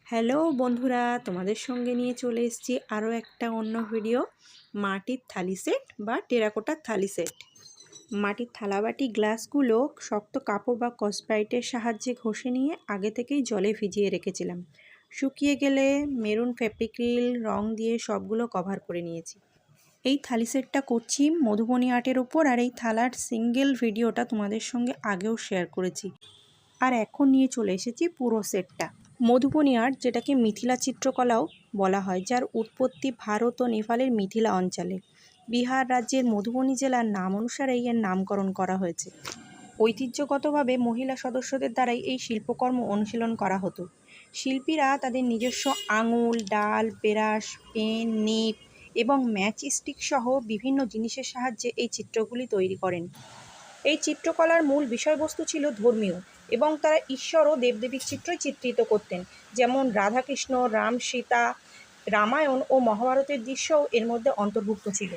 Hello বন্ধুরা, তোমাদের সঙ্গে নিয়ে চলে এসেছি আরও একটা অন্য ভিডিও। মাটির থালি সেট বা টেরাকোটার থালি সেট। মাটির থালাবাটি গ্লাসগুলো শক্ত কাপড় বা স্কচব্রাইটের সাহায্যে ঘষে নিয়ে আগে থেকেই জলে ভিজিয়ে রেখেছিলাম। শুকিয়ে গেলে মেরুন ফেব্রিক্রিল রং দিয়ে সবগুলো কভার করে নিয়েছি। এই থালি সেটটা করছি মধুবনী আর্টের ওপর, আর এই থালার সিঙ্গেল ভিডিওটা তোমাদের সঙ্গে আগেও শেয়ার করেছি। আর এখন নিয়ে চলে এসেছি পুরো সেটটা। মধুবনী আর্ট, যেটাকে মিথিলা চিত্রকলাও বলা হয়, যার উৎপত্তি ভারত ও নেপালের মিথিলা অঞ্চলে। বিহার রাজ্যের মধুবনী জেলার নাম অনুসারেই এর নামকরণ করা হয়েছে। ঐতিহ্যগতভাবে মহিলা সদস্যদের দ্বারাই এই শিল্পকর্ম অনুশীলন করা হতো। শিল্পীরা তাদের নিজস্ব আঙুল, ডাল, পেরাশ, পেন, নিপ এবং ম্যাচ স্টিক সহ বিভিন্ন জিনিসের সাহায্যে এই চিত্রগুলি তৈরি করেন। এই চিত্রকলার মূল বিষয়বস্তু ছিল ধর্মীয়, এবং তারা ঈশ্বর ও দেবদেবীর চিত্রই চিত্রিত করতেন, যেমন রাধাকৃষ্ণ, রাম সীতা, রামায়ণ ও মহাভারতের দৃশ্যও এর মধ্যে অন্তর্ভুক্ত ছিল।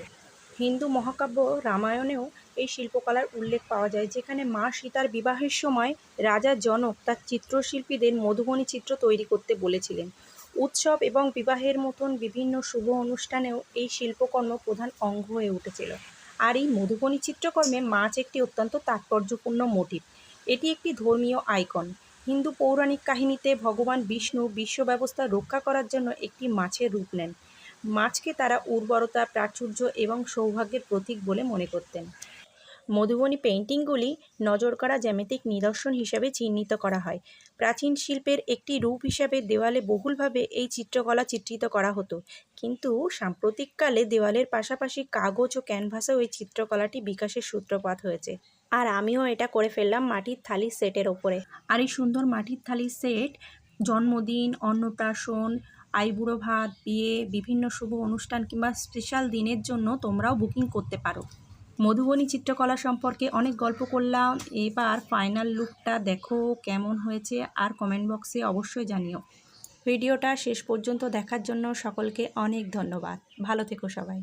হিন্দু মহাকাব্য রামায়ণেও এই শিল্পকলার উল্লেখ পাওয়া যায়, যেখানে মা সীতার বিবাহের সময় রাজা জনক তার চিত্রশিল্পীদের মধুবনী চিত্র তৈরি করতে বলেছিলেন। উৎসব এবং বিবাহের মতন বিভিন্ন শুভ অনুষ্ঠানেও এই শিল্পকর্ম প্রধান অঙ্গ হয়ে উঠেছিল। আর এই মধুবনী চিত্রকর্মে মাছ একটি অত্যন্ত তাৎপর্যপূর্ণ মোটিভ। এটি একটি ধর্মীয় আইকন। হিন্দু পৌরাণিক কাহিনীতে ভগবান বিষ্ণু বিশ্ব ব্যবস্থা রক্ষা করার জন্য একটি মাছের রূপ নেন। মাছকে তারা উর্বরতা, প্রাচুর্য এবং সৌভাগ্যের প্রতীক বলে মনে করতেন। মধুবনী পেইন্টিংগুলি নজর করা জ্যামিতিক নিদর্শন হিসাবে চিহ্নিত করা হয়। প্রাচীন শিল্পের একটি রূপ হিসাবে দেওয়ালে বহুলভাবে এই চিত্রকলা চিত্রিত করা হতো, কিন্তু সাম্প্রতিককালে দেওয়ালের পাশাপাশি কাগজ ও ক্যানভাসেও এই চিত্রকলাটি বিকাশের সূত্রপাত হয়েছে। আর আমিও এটা করে ফেললাম মাটির থালির সেটের ওপরে। আর এই সুন্দর মাটির থালির সেট জন্মদিন, অন্নপ্রাশন, আইবুড়ো ভাত, বিয়ে, বিভিন্ন শুভ অনুষ্ঠান কিংবা স্পেশাল দিনের জন্য তোমরাও বুকিং করতে পারো। মধুবনী চিত্রকলা সম্পর্কে অনেক গল্প করলাম, এবার ফাইনাল লুকটা দেখো কেমন হয়েছে, আর কমেন্ট বক্সে অবশ্যই জানিও। ভিডিওটা শেষ পর্যন্ত দেখার জন্য সকলকে অনেক ধন্যবাদ। ভালো থেকো সবাই।